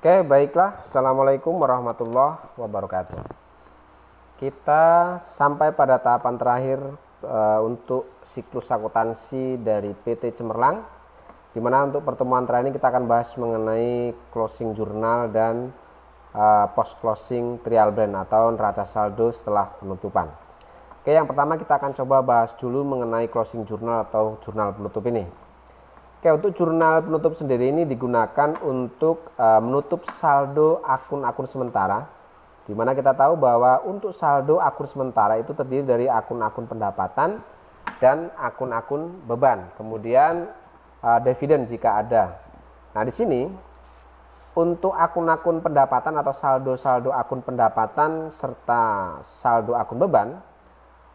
Oke, baiklah. Assalamualaikum warahmatullahi wabarakatuh. Kita sampai pada tahapan terakhir untuk siklus akuntansi dari PT Cemerlang, di mana untuk pertemuan terakhir ini kita akan bahas mengenai closing jurnal dan post closing trial balance atau neraca saldo setelah penutupan. Oke, yang pertama kita akan coba bahas dulu mengenai closing jurnal atau jurnal penutup ini. Oke, untuk jurnal penutup sendiri ini digunakan untuk menutup saldo akun-akun sementara, di mana kita tahu bahwa untuk saldo akun sementara itu terdiri dari akun-akun pendapatan dan akun-akun beban, kemudian dividen jika ada. Nah, di sini untuk akun-akun pendapatan atau saldo-saldo akun pendapatan serta saldo akun beban,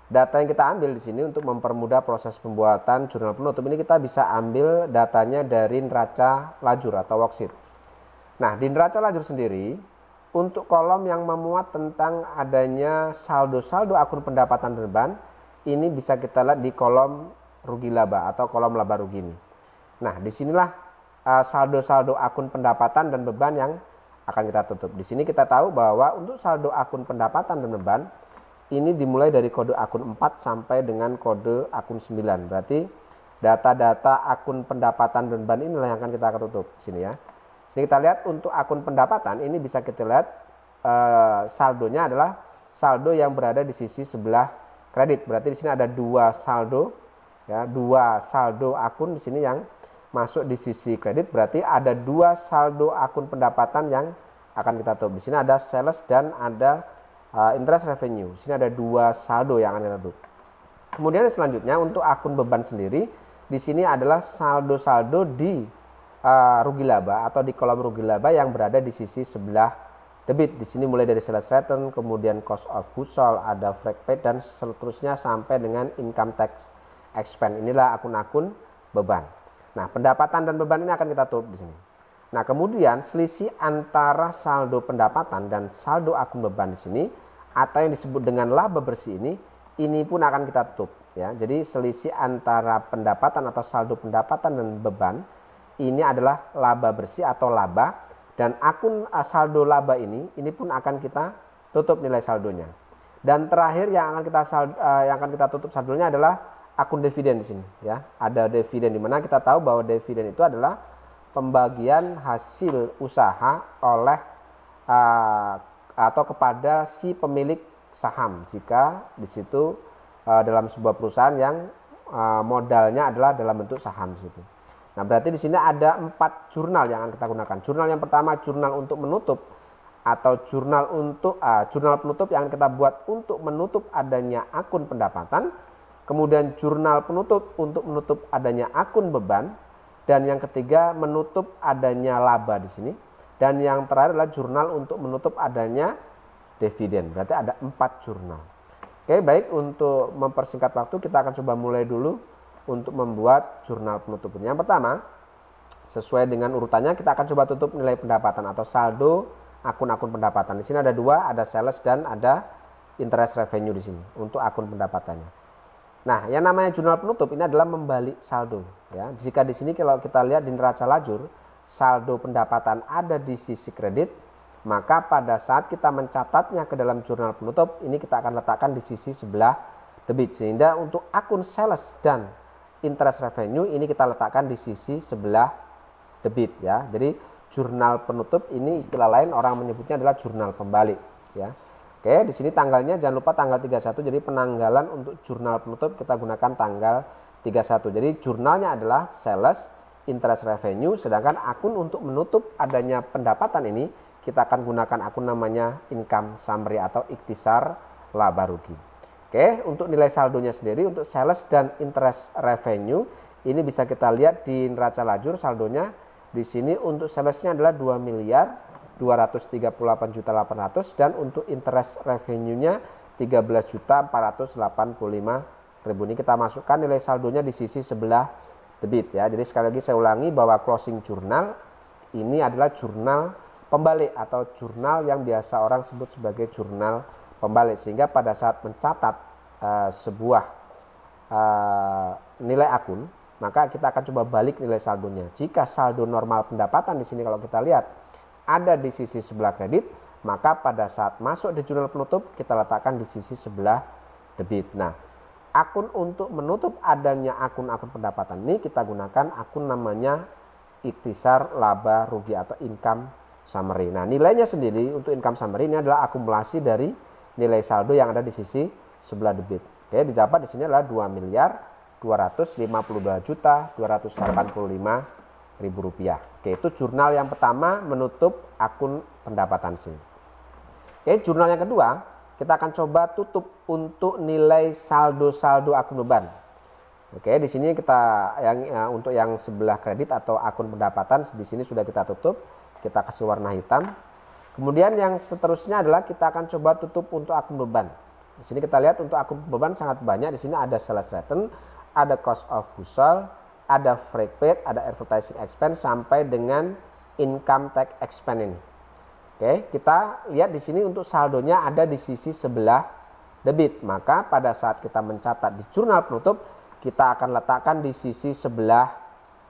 data yang kita ambil di sini untuk mempermudah proses pembuatan jurnal penutup ini kita bisa ambil datanya dari neraca lajur atau worksheet. Nah, di neraca lajur sendiri untuk kolom yang memuat tentang adanya saldo-saldo akun pendapatan dan beban ini bisa kita lihat di kolom rugi laba atau kolom laba rugi ini. Nah, disinilah saldo-saldo akun pendapatan dan beban yang akan kita tutup. Di sini kita tahu bahwa untuk saldo akun pendapatan dan beban ini dimulai dari kode akun 4 sampai dengan kode akun 9. Berarti data-data akun pendapatan dan beban inilah yang akan kita tutup di sini ya. Sini kita lihat untuk akun pendapatan ini bisa kita lihat saldonya adalah saldo yang berada di sisi sebelah kredit. Berarti di sini ada dua saldo ya, dua saldo akun di sini yang masuk di sisi kredit. Berarti ada dua saldo akun pendapatan yang akan kita tutup. Di sini ada sales dan ada interest revenue. Di sini ada dua saldo yang akan kita tutup. Kemudian selanjutnya untuk akun beban sendiri, di sini adalah saldo-saldo di rugi laba atau di kolom rugi laba yang berada di sisi sebelah debit. Di sini mulai dari sales return, kemudian cost of goods sold, ada freight paid dan seterusnya sampai dengan income tax expense. Inilah akun-akun beban. Nah, pendapatan dan beban ini akan kita tutup di sini. Nah, kemudian selisih antara saldo pendapatan dan saldo akun beban di sini atau yang disebut dengan laba bersih ini pun akan kita tutup ya. Jadi selisih antara pendapatan atau saldo pendapatan dan beban ini adalah laba bersih atau laba, dan akun saldo laba ini pun akan kita tutup nilai saldonya. Dan terakhir yang akan kita tutup saldonya adalah akun dividen di sini ya. Ada dividen di mana kita tahu bahwa dividen itu adalah pembagian hasil usaha oleh atau kepada si pemilik saham jika di situ dalam sebuah perusahaan yang modalnya adalah dalam bentuk saham di situ. Nah, berarti di sini ada 4 jurnal yang akan kita gunakan. Jurnal yang pertama jurnal untuk menutup atau jurnal penutup yang kita buat untuk menutup adanya akun pendapatan. Kemudian jurnal penutup untuk menutup adanya akun beban. Dan yang ketiga menutup adanya laba di sini. Dan yang terakhir adalah jurnal untuk menutup adanya dividen. Berarti ada 4 jurnal. Oke, baik, untuk mempersingkat waktu kita akan coba mulai dulu untuk membuat jurnal penutup ini. Yang pertama, sesuai dengan urutannya kita akan coba tutup nilai pendapatan atau saldo akun-akun pendapatan. Di sini ada dua, ada sales dan ada interest revenue di sini untuk akun pendapatannya. Nah, yang namanya jurnal penutup ini adalah membalik saldo ya. Jika di sini kalau kita lihat di neraca lajur saldo pendapatan ada di sisi kredit, maka pada saat kita mencatatnya ke dalam jurnal penutup ini kita akan letakkan di sisi sebelah debit, sehingga untuk akun sales dan interest revenue ini kita letakkan di sisi sebelah debit ya. Jadi jurnal penutup ini istilah lain orang menyebutnya adalah jurnal pembalik ya. Oke, di sini tanggalnya jangan lupa tanggal 31. Jadi penanggalan untuk jurnal penutup kita gunakan tanggal 31. Jadi jurnalnya adalah sales, interest revenue, sedangkan akun untuk menutup adanya pendapatan ini kita akan gunakan akun namanya income summary atau ikhtisar laba rugi. Oke, untuk nilai saldonya sendiri untuk sales dan interest revenue ini bisa kita lihat di neraca lajur saldonya. Di sini untuk salesnya adalah 2.238.800.000 dan untuk interest revenue-nya 13.485.000. Ini kita masukkan nilai saldonya di sisi sebelah debit ya. Jadi sekali lagi saya ulangi bahwa closing jurnal ini adalah jurnal pembalik atau jurnal yang biasa orang sebut sebagai jurnal pembalik, sehingga pada saat mencatat sebuah nilai akun maka kita akan coba balik nilai saldonya. Jika saldo normal pendapatan di sini kalau kita lihat ada di sisi sebelah kredit, maka pada saat masuk di jurnal penutup kita letakkan di sisi sebelah debit. Nah, akun untuk menutup adanya akun-akun pendapatan ini kita gunakan akun namanya ikhtisar laba rugi atau income summary. Nah, nilainya sendiri untuk income summary ini adalah akumulasi dari nilai saldo yang ada di sisi sebelah debit. Oke, didapat di sini adalah 2.252.285.000 rupiah. Oke, itu jurnal yang pertama menutup akun pendapatan sini. Oke, jurnal yang kedua kita akan coba tutup untuk nilai saldo-saldo akun beban. Oke, di sini kita untuk yang sebelah kredit atau akun pendapatan di sini sudah kita tutup, kita kasih warna hitam. Kemudian yang seterusnya adalah kita akan coba tutup untuk akun beban. Di sini kita lihat untuk akun beban sangat banyak. Di sini ada sales return, ada cost of goods sold, ada freight paid, ada advertising expense sampai dengan income tax expense ini. Oke, kita lihat di sini untuk saldonya ada di sisi sebelah debit. Maka pada saat kita mencatat di jurnal penutup, kita akan letakkan di sisi sebelah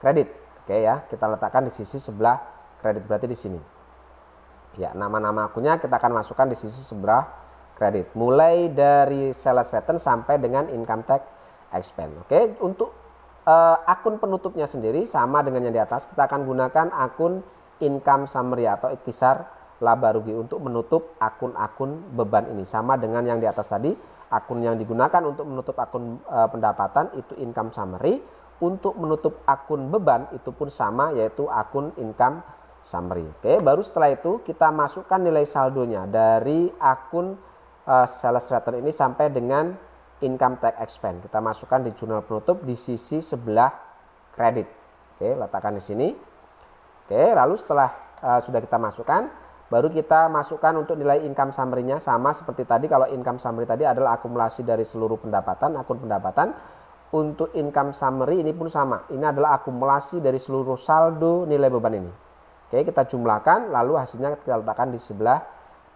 kredit. Oke ya, kita letakkan di sisi sebelah kredit, berarti di sini. Ya, nama-nama akunnya kita akan masukkan di sisi sebelah kredit. Mulai dari sales return sampai dengan income tax expense. Oke, untuk akun penutupnya sendiri sama dengan yang di atas, kita akan gunakan akun income summary atau ikhtisar laba rugi untuk menutup akun-akun beban ini. Sama dengan yang di atas tadi, akun yang digunakan untuk menutup akun pendapatan itu income summary. Untuk menutup akun beban itu pun sama, yaitu akun income summary. Oke, baru setelah itu kita masukkan nilai saldonya dari akun sales return ini sampai dengan income tax expense. Kita masukkan di jurnal penutup di sisi sebelah kredit. Oke, letakkan di sini. Oke, lalu setelah sudah kita masukkan, baru kita masukkan untuk nilai income summary-nya sama seperti tadi. Kalau income summary tadi adalah akumulasi dari seluruh pendapatan, akun pendapatan. Untuk income summary ini pun sama. Ini adalah akumulasi dari seluruh saldo nilai beban ini. Oke, kita jumlahkan lalu hasilnya kita letakkan di sebelah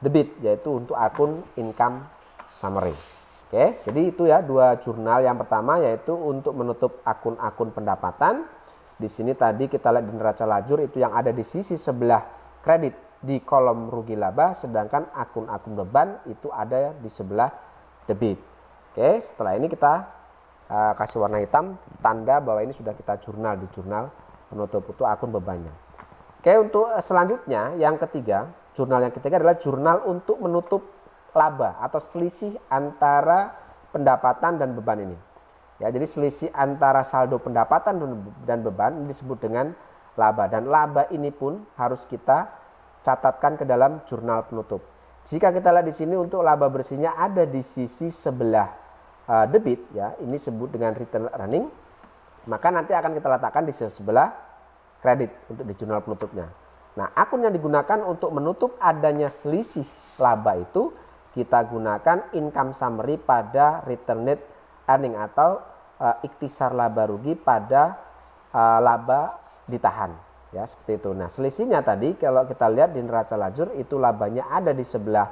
debit, yaitu untuk akun income summary. Oke, jadi itu ya dua jurnal. Yang pertama yaitu untuk menutup akun-akun pendapatan. Di sini tadi kita lihat di neraca lajur itu yang ada di sisi sebelah kredit di kolom rugi laba, sedangkan akun-akun beban itu ada di sebelah debit. Oke, setelah ini kita kasih warna hitam tanda bahwa ini sudah kita jurnal di jurnal penutup untuk akun bebannya. Oke, untuk selanjutnya yang ketiga, jurnal yang ketiga adalah jurnal untuk menutup laba atau selisih antara pendapatan dan beban ini. Ya, jadi selisih antara saldo pendapatan dan beban ini disebut dengan laba, dan laba ini pun harus kita catatkan ke dalam jurnal penutup. Jika kita lihat di sini untuk laba bersihnya ada di sisi sebelah debit, ya, ini disebut dengan return earning, maka nanti akan kita letakkan di sebelah kredit untuk di jurnal penutupnya. Nah, akun yang digunakan untuk menutup adanya selisih laba itu kita gunakan income summary pada return net earning atau ikhtisar laba rugi pada laba ditahan, ya seperti itu. Nah, selisihnya tadi kalau kita lihat di neraca lajur itu labanya ada di sebelah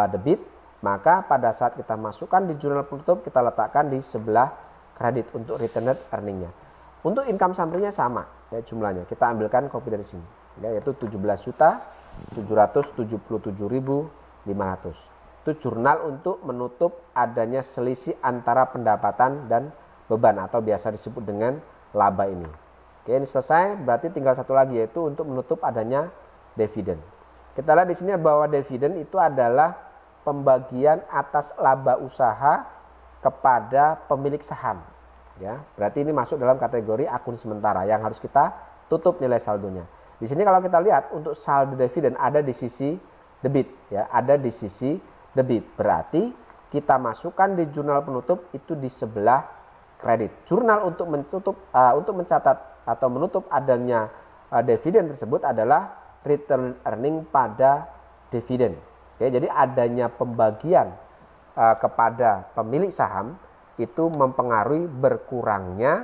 debit, maka pada saat kita masukkan di jurnal penutup kita letakkan di sebelah kredit untuk return net earningnya. Untuk income summary-nya sama ya jumlahnya, kita ambilkan kopi dari sini ya, yaitu 17.777.500. Itu jurnal untuk menutup adanya selisih antara pendapatan dan beban atau biasa disebut dengan laba ini. Oke, ini selesai, berarti tinggal satu lagi yaitu untuk menutup adanya dividen. Kita lihat di sini bahwa dividen itu adalah pembagian atas laba usaha kepada pemilik saham. Ya, berarti ini masuk dalam kategori akun sementara yang harus kita tutup nilai saldonya. Di sini kalau kita lihat untuk saldo dividen ada di sisi debit, ya, ada di sisi debit. Berarti kita masukkan di jurnal penutup itu di sebelah kredit. Jurnal untuk mencatat atau menutup adanya dividen tersebut adalah return earning pada dividen. Oke, jadi adanya pembagian kepada pemilik saham itu mempengaruhi berkurangnya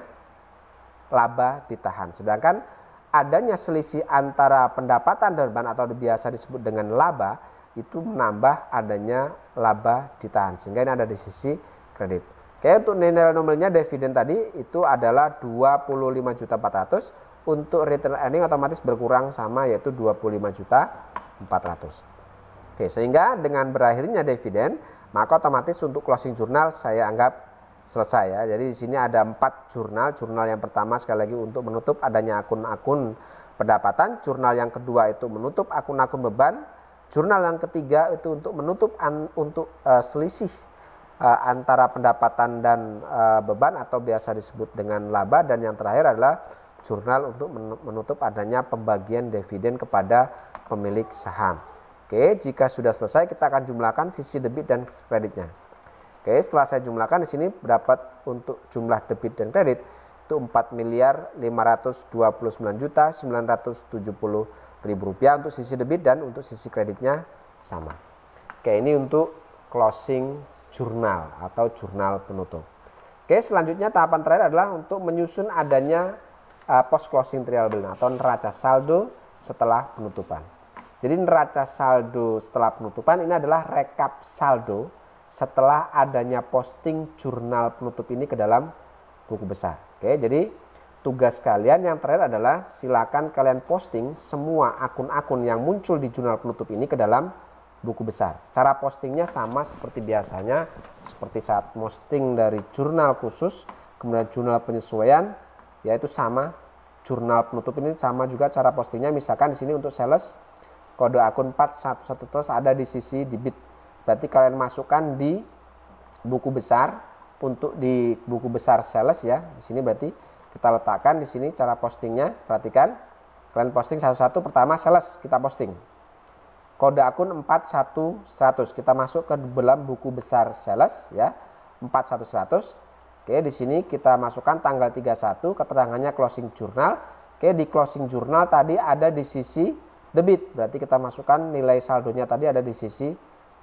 laba ditahan. Sedangkan adanya selisih antara pendapatan dan beban atau biasa disebut dengan laba itu menambah adanya laba ditahan. Sehingga ini ada di sisi kredit. Oke, untuk nilai nominalnya dividen tadi itu adalah 25.400.000. untuk return earning otomatis berkurang sama, yaitu 25.400.000. Oke, sehingga dengan berakhirnya dividen, maka otomatis untuk closing jurnal saya anggap selesai ya. Jadi di sini ada 4 jurnal. Jurnal yang pertama sekali lagi untuk menutup adanya akun-akun pendapatan, jurnal yang kedua itu menutup akun-akun beban, jurnal yang ketiga itu untuk menutup selisih antara pendapatan dan beban atau biasa disebut dengan laba, dan yang terakhir adalah jurnal untuk menutup adanya pembagian dividen kepada pemilik saham. Oke, jika sudah selesai kita akan jumlahkan sisi debit dan kreditnya. Oke, setelah saya jumlahkan di sini dapat untuk jumlah debit dan kredit itu 4.529.970.000 rupiah untuk sisi debit, dan untuk sisi kreditnya sama. Oke, ini untuk closing jurnal atau jurnal penutup. Oke, selanjutnya tahapan terakhir adalah untuk menyusun adanya post closing trial balance atau neraca saldo setelah penutupan. Jadi neraca saldo setelah penutupan ini adalah rekap saldo setelah adanya posting jurnal penutup ini ke dalam buku besar. Oke, jadi tugas kalian yang terakhir adalah silakan kalian posting semua akun-akun yang muncul di jurnal penutup ini ke dalam buku besar. Cara postingnya sama seperti biasanya, seperti saat posting dari jurnal khusus, kemudian jurnal penyesuaian, yaitu sama. Jurnal penutup ini sama juga cara postingnya. Misalkan di sini untuk sales kode akun 411 terus ada di sisi debit. Berarti kalian masukkan di buku besar, untuk di buku besar sales ya. Di sini berarti kita letakkan di sini cara postingnya. Perhatikan, kalian posting satu-satu. Pertama sales kita posting. Kode akun 41100 kita masuk ke dalam buku besar sales ya, 41100. Oke, di sini kita masukkan tanggal 31, keterangannya closing jurnal. Oke, di closing jurnal tadi ada di sisi debit. Berarti kita masukkan nilai saldonya tadi ada di sisi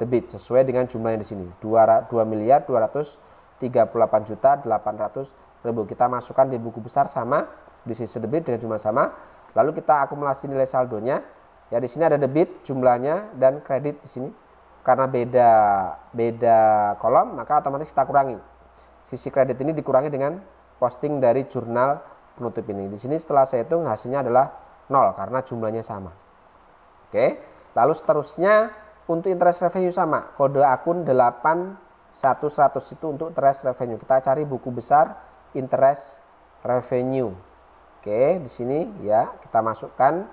debit sesuai dengan jumlahnya di sini. 2.238.800.000 kita masukkan di buku besar sama, di sisi debit dengan jumlah sama. Lalu kita akumulasi nilai saldonya. Ya, di sini ada debit jumlahnya dan kredit di sini. Karena beda kolom, maka otomatis kita kurangi. Sisi kredit ini dikurangi dengan posting dari jurnal penutup ini. Di sini setelah saya hitung hasilnya adalah 0 karena jumlahnya sama. Oke, lalu seterusnya untuk interest revenue sama. Kode akun 81100 itu untuk interest revenue. Kita cari buku besar interest revenue. Oke, di sini ya kita masukkan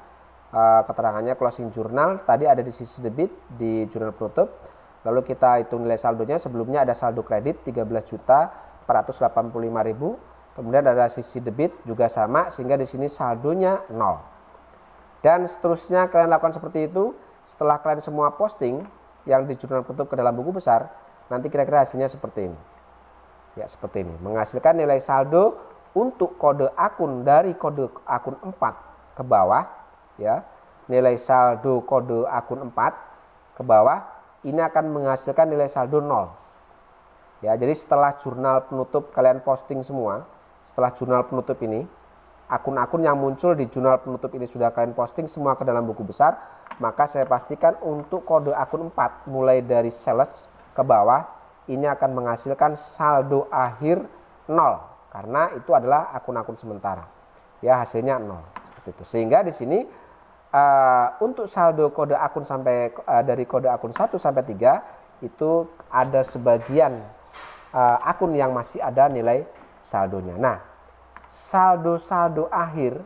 keterangannya closing jurnal. Tadi ada di sisi debit di jurnal penutup. Lalu kita hitung nilai saldonya. Sebelumnya ada saldo kredit 13.485.000. Kemudian ada sisi debit juga sama, sehingga di sini saldonya 0. Dan seterusnya kalian lakukan seperti itu. Setelah kalian semua posting yang di jurnal penutup ke dalam buku besar, nanti kira-kira hasilnya seperti ini. Ya, seperti ini. Menghasilkan nilai saldo untuk kode akun dari kode akun 4 ke bawah ya. Nilai saldo kode akun 4 ke bawah ini akan menghasilkan nilai saldo 0. Ya, jadi setelah jurnal penutup kalian posting semua, setelah jurnal penutup ini, akun-akun yang muncul di jurnal penutup ini sudah kalian posting semua ke dalam buku besar, maka saya pastikan untuk kode akun 4 mulai dari sales ke bawah ini akan menghasilkan saldo akhir 0 karena itu adalah akun-akun sementara. Ya, hasilnya 0 seperti itu. Sehingga di sini untuk saldo kode akun sampai dari kode akun 1 sampai 3 itu ada sebagian akun yang masih ada nilai saldonya. Nah, saldo-saldo akhir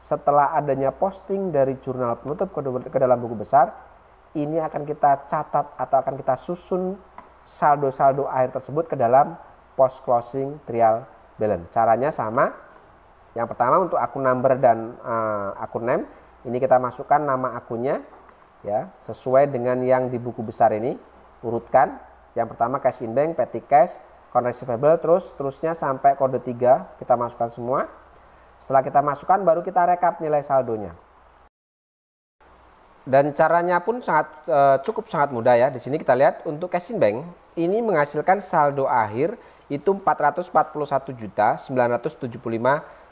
setelah adanya posting dari jurnal penutup ke dalam buku besar ini akan kita catat atau akan kita susun saldo-saldo akhir tersebut ke dalam post closing trial balance. Caranya sama. Yang pertama untuk akun number dan akun name, ini kita masukkan nama akunnya ya, sesuai dengan yang di buku besar ini. Urutkan. Yang pertama cash in bank, petty cash, account receivable, terusnya sampai kode 3 kita masukkan semua. Setelah kita masukkan baru kita rekap nilai saldonya. Dan caranya pun cukup sangat mudah ya. Di sini kita lihat untuk cash in bank ini menghasilkan saldo akhir itu 441.975.000.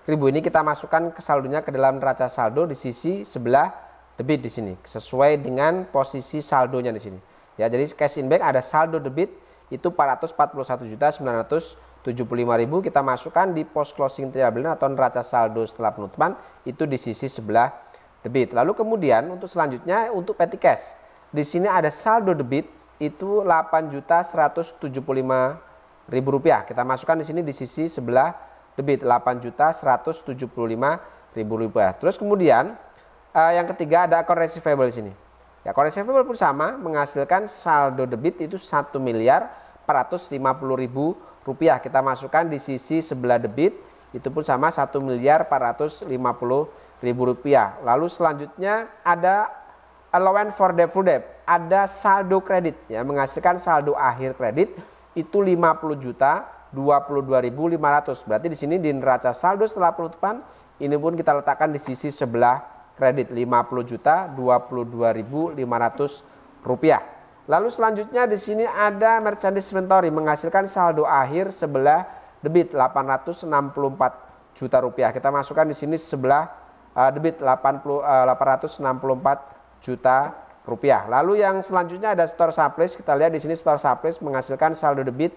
Ini kita masukkan ke saldonya ke dalam neraca saldo di sisi sebelah debit di sini sesuai dengan posisi saldonya di sini. Ya, jadi cash in bank ada saldo debit itu 441.975.000. 75.000 kita masukkan di post closing trial balance atau neraca saldo setelah penutupan itu di sisi sebelah debit. Lalu kemudian untuk selanjutnya untuk petty cash. Di sini ada saldo debit itu Rp8.175.000. Kita masukkan di sini di sisi sebelah debit Rp8.175.000. Terus kemudian yang ketiga ada account receivable di sini. Ya, account receivable pun sama menghasilkan saldo debit itu Rp1.450.000. Kita masukkan di sisi sebelah debit itu pun sama Rp1.450.000. Lalu selanjutnya ada allowance for doubtful debt, ada saldo kredit ya, menghasilkan saldo akhir kredit itu 50.022.500. Berarti di sini di neraca saldo setelah penutupan ini pun kita letakkan di sisi sebelah kredit Rp50.022.500. Lalu selanjutnya di sini ada merchandise inventory menghasilkan saldo akhir sebelah debit Rp864 juta. Kita masukkan di sini sebelah debit Rp864 juta. Lalu yang selanjutnya ada store supplies. Kita lihat di sini store supplies menghasilkan saldo debit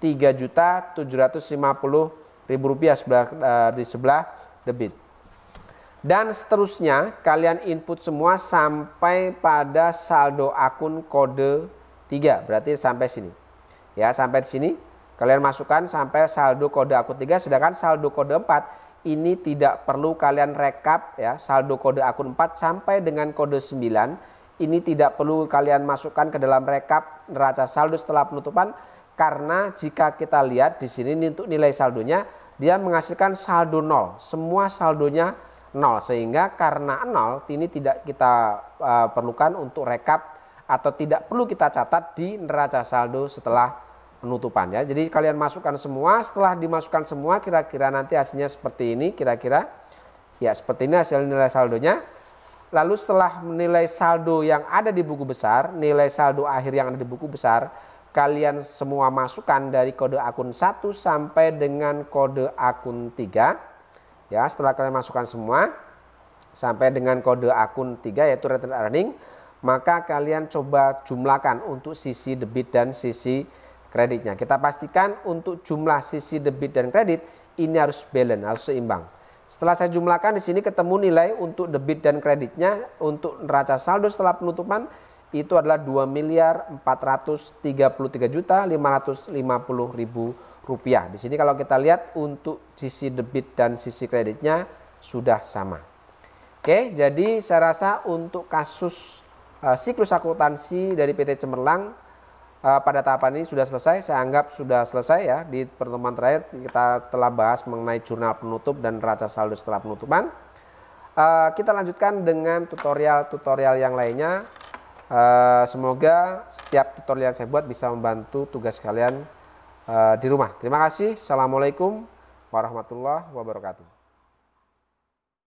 Rp3.750.000 di sebelah debit. Dan seterusnya kalian input semua sampai pada saldo akun kode 3. Berarti sampai sini. Ya, sampai di sini kalian masukkan sampai saldo kode akun 3, sedangkan saldo kode 4 ini tidak perlu kalian rekap ya. Saldo kode akun 4 sampai dengan kode 9 ini tidak perlu kalian masukkan ke dalam rekap neraca saldo setelah penutupan, karena jika kita lihat di sini untuk nilai saldonya dia menghasilkan saldo 0. Semua saldonya 0, sehingga karena 0 ini tidak kita perlukan untuk rekap atau tidak perlu kita catat di neraca saldo setelah penutupan ya. Jadi kalian masukkan semua, setelah dimasukkan semua kira-kira nanti hasilnya seperti ini, kira-kira ya seperti ini hasil nilai saldonya. Lalu setelah nilai saldo yang ada di buku besar, nilai saldo akhir yang ada di buku besar, kalian semua masukkan dari kode akun 1 sampai dengan kode akun 3. Ya, setelah kalian masukkan semua sampai dengan kode akun 3 yaitu retained earning, maka kalian coba jumlahkan untuk sisi debit dan sisi kreditnya. Kita pastikan untuk jumlah sisi debit dan kredit ini harus balance, harus seimbang. Setelah saya jumlahkan di sini ketemu nilai untuk debit dan kreditnya untuk neraca saldo setelah penutupan itu adalah Rp2.433.550.000. Di sini kalau kita lihat untuk sisi debit dan sisi kreditnya sudah sama. Oke, jadi saya rasa untuk kasus siklus akuntansi dari PT Cemerlang pada tahapan ini sudah selesai. Saya anggap sudah selesai ya. Di pertemuan terakhir kita telah bahas mengenai jurnal penutup dan neraca saldo setelah penutupan. Kita lanjutkan dengan tutorial-tutorial yang lainnya. Semoga setiap tutorial yang saya buat bisa membantu tugas kalian di rumah. Terima kasih. Assalamualaikum warahmatullahi wabarakatuh.